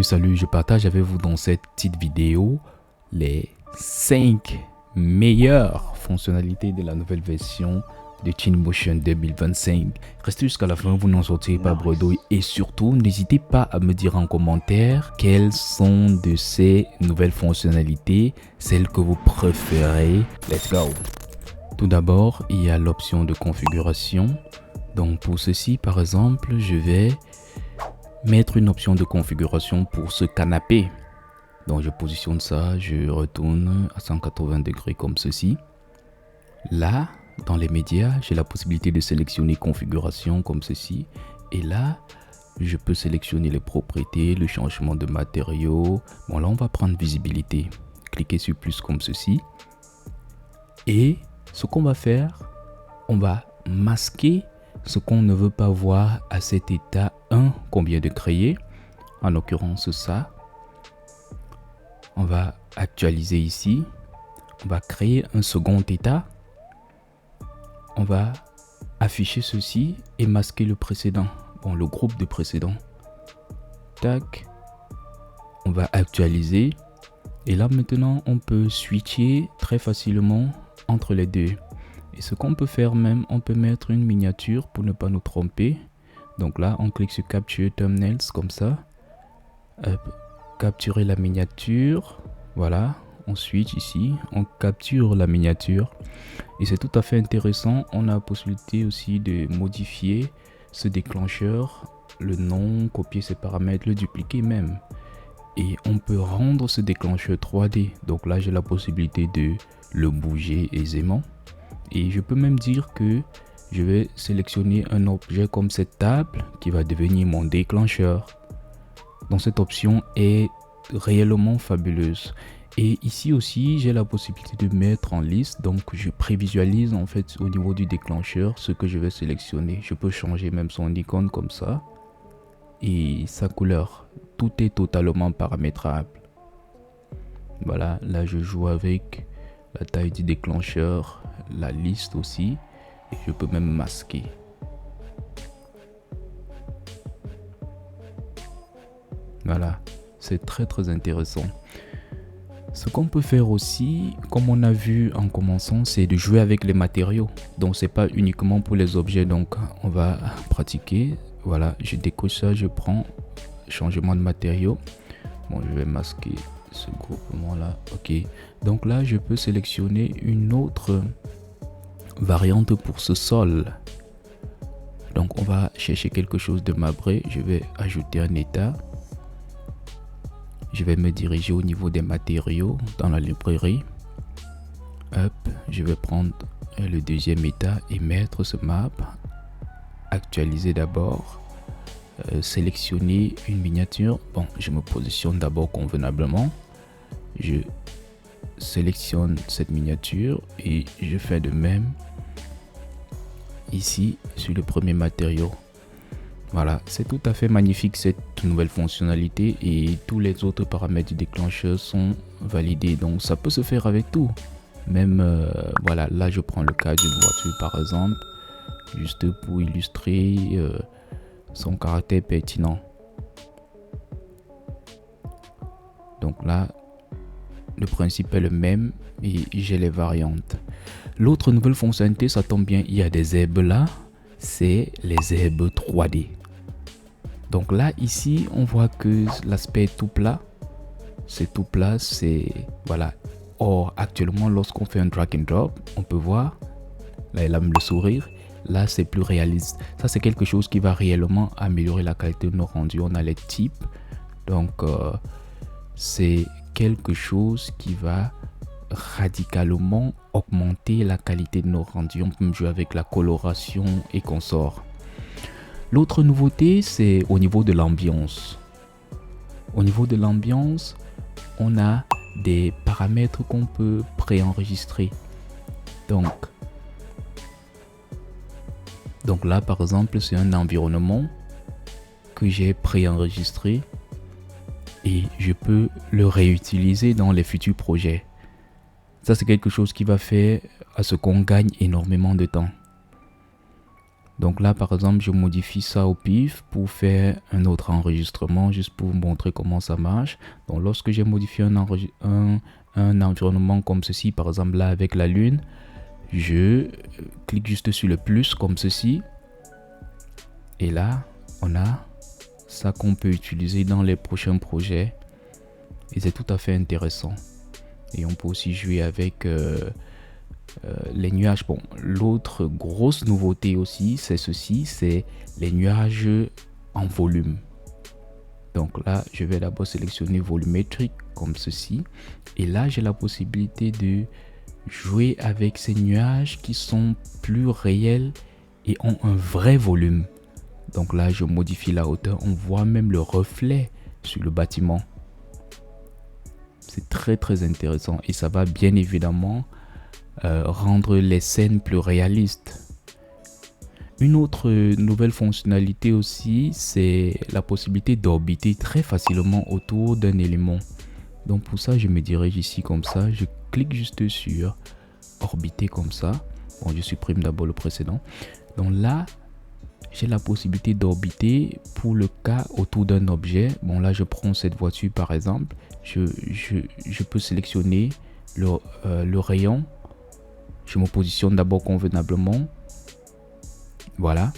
Salut, je partage avec vous dans cette petite vidéo les 5 meilleures fonctionnalités de la nouvelle version de Twinmotion 2025. Restez jusqu'à la fin, vous n'en sortirez pas bredouille et surtout n'hésitez pas à me dire en commentaire quelles sont de ces nouvelles fonctionnalités, celles que vous préférez. Let's go! Tout d'abord, il y a l'option de configuration. Donc pour ceci, par exemple, je vais mettre une option de configuration pour ce canapé. Donc je positionne ça, je retourne à 180 degrés comme ceci. Là, dans les médias, j'ai la possibilité de sélectionner configuration comme ceci. Et là, je peux sélectionner les propriétés, le changement de matériaux. Bon, là, on va prendre visibilité. Cliquez sur plus comme ceci. Et ce qu'on va faire, on va masquer ce qu'on ne veut pas voir à cet état 1 qu'on vient de créer, en l'occurrence ça. On va actualiser ici, on va créer un second état, on va afficher ceci et masquer le précédent, bon le groupe de précédent. Tac, on va actualiser et là maintenant on peut switcher très facilement entre les deux. Et ce qu'on peut faire même, on peut mettre une miniature pour ne pas nous tromper. Donc là, on clique sur Capture Thumbnails comme ça. Capturer la miniature. Voilà, on switch ici, on capture la miniature. Et c'est tout à fait intéressant. On a la possibilité aussi de modifier ce déclencheur, le nom, copier ses paramètres, le dupliquer même. Et on peut rendre ce déclencheur 3D. Donc là, j'ai la possibilité de le bouger aisément. Et je peux même dire que je vais sélectionner un objet comme cette table qui va devenir mon déclencheur. Donc cette option est réellement fabuleuse. Et ici aussi, j'ai la possibilité de mettre en liste. Donc je prévisualise en fait au niveau du déclencheur ce que je vais sélectionner. Je peux changer même son icône comme ça. Et sa couleur. Tout est totalement paramétrable. Voilà, là je joue avec la taille du déclencheur, la liste aussi, et je peux même masquer. Voilà, c'est très intéressant. Ce qu'on peut faire aussi, comme on a vu en commençant, c'est de jouer avec les matériaux. Donc c'est pas uniquement pour les objets, donc on va pratiquer. Voilà, je décoche ça, je prends changement de matériaux. Bon, je vais masquer ce groupement là. Ok, donc là je peux sélectionner une autre variante pour ce sol. Donc on va chercher quelque chose de marbré. Je vais ajouter un état. Je vais me diriger au niveau des matériaux dans la librairie. Hop, je vais prendre le deuxième état et mettre ce map. Actualiser d'abord. Sélectionner une miniature. Bon, je me positionne d'abord convenablement. Je sélectionne cette miniature et je fais de même ici sur le premier matériau. Voilà, c'est tout à fait magnifique cette nouvelle fonctionnalité et tous les autres paramètres du déclencheur sont validés. Donc ça peut se faire avec tout. Même voilà, là je prends le cas d'une voiture par exemple, juste pour illustrer son caractère pertinent. Donc là, le principe est le même et j'ai les variantes. L'autre nouvelle fonctionnalité, ça tombe bien, il y a des herbes là, c'est les herbes 3D. Donc là, ici, on voit que l'aspect est tout plat. C'est tout plat, c'est voilà. Or, actuellement, lorsqu'on fait un drag and drop, on peut voir, là, il a le sourire. Là, c'est plus réaliste. Ça, c'est quelque chose qui va réellement améliorer la qualité de nos rendus. On a les types. Donc, c'est quelque chose qui va radicalement augmenter la qualité de nos rendus. On peut même jouer avec la coloration et consorts. L'autre nouveauté, c'est au niveau de l'ambiance. Au niveau de l'ambiance, on a des paramètres qu'on peut préenregistrer. Donc là, par exemple, c'est un environnement que j'ai préenregistré et je peux le réutiliser dans les futurs projets. Ça, c'est quelque chose qui va faire à ce qu'on gagne énormément de temps. Donc là, par exemple, je modifie ça au pif pour faire un autre enregistrement, juste pour vous montrer comment ça marche. Donc lorsque j'ai modifié un environnement comme ceci, par exemple là avec la lune, je clique juste sur le plus comme ceci. Et là, on a ça qu'on peut utiliser dans les prochains projets. Et c'est tout à fait intéressant. Et on peut aussi jouer avec les nuages. Bon, l'autre grosse nouveauté aussi, c'est ceci, c'est les nuages en volume. Donc là, je vais d'abord sélectionner volumétrique comme ceci. Et là, j'ai la possibilité de jouer avec ces nuages qui sont plus réels et ont un vrai volume. Donc là, je modifie la hauteur. On voit même le reflet sur le bâtiment. C'est très très intéressant et ça va bien évidemment rendre les scènes plus réalistes. Une autre nouvelle fonctionnalité aussi, c'est la possibilité d'orbiter très facilement autour d'un élément. Donc pour ça, je me dirige ici comme ça, je clique juste sur orbiter comme ça. Bon, je supprime d'abord le précédent. Donc là, j'ai la possibilité d'orbiter pour le cas autour d'un objet. Bon, là, je prends cette voiture par exemple. Je peux sélectionner le rayon. Je me positionne d'abord convenablement. Voilà.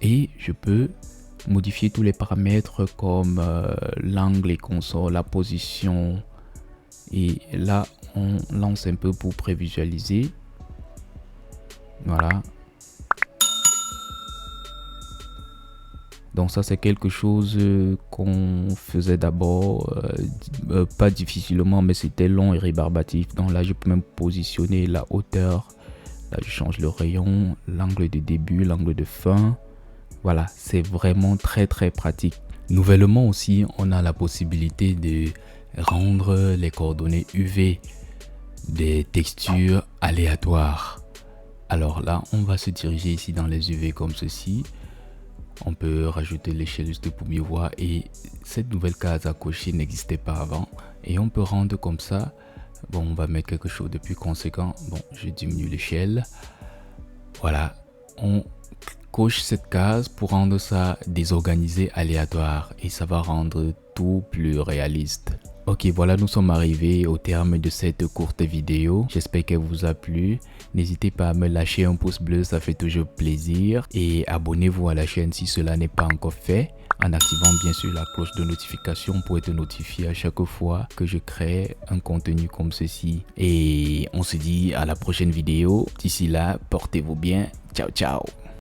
Et je peux modifier tous les paramètres comme l'angle et consorts, la position. Et là, on lance un peu pour prévisualiser. Voilà. Donc ça, c'est quelque chose qu'on faisait d'abord, pas difficilement, mais c'était long et rébarbatif. Donc là, je peux même positionner la hauteur. Là, je change le rayon, l'angle de début, l'angle de fin. Voilà, c'est vraiment très très pratique. Nouvellement aussi, on a la possibilité de rendre les coordonnées UV des textures aléatoires. Alors là, on va se diriger ici dans les UV comme ceci. On peut rajouter l'échelle juste pour mieux voir et cette nouvelle case à cocher n'existait pas avant et on peut rendre comme ça. Bon, on va mettre quelque chose de plus conséquent. Bon, je diminue l'échelle. Voilà, on coche cette case pour rendre ça désorganisé, aléatoire et ça va rendre tout plus réaliste. Ok, voilà, nous sommes arrivés au terme de cette courte vidéo. J'espère qu'elle vous a plu. N'hésitez pas à me lâcher un pouce bleu, ça fait toujours plaisir. Et abonnez-vous à la chaîne si cela n'est pas encore fait, en activant bien sûr la cloche de notification pour être notifié à chaque fois que je crée un contenu comme ceci. Et on se dit à la prochaine vidéo. D'ici là, portez-vous bien. Ciao, ciao.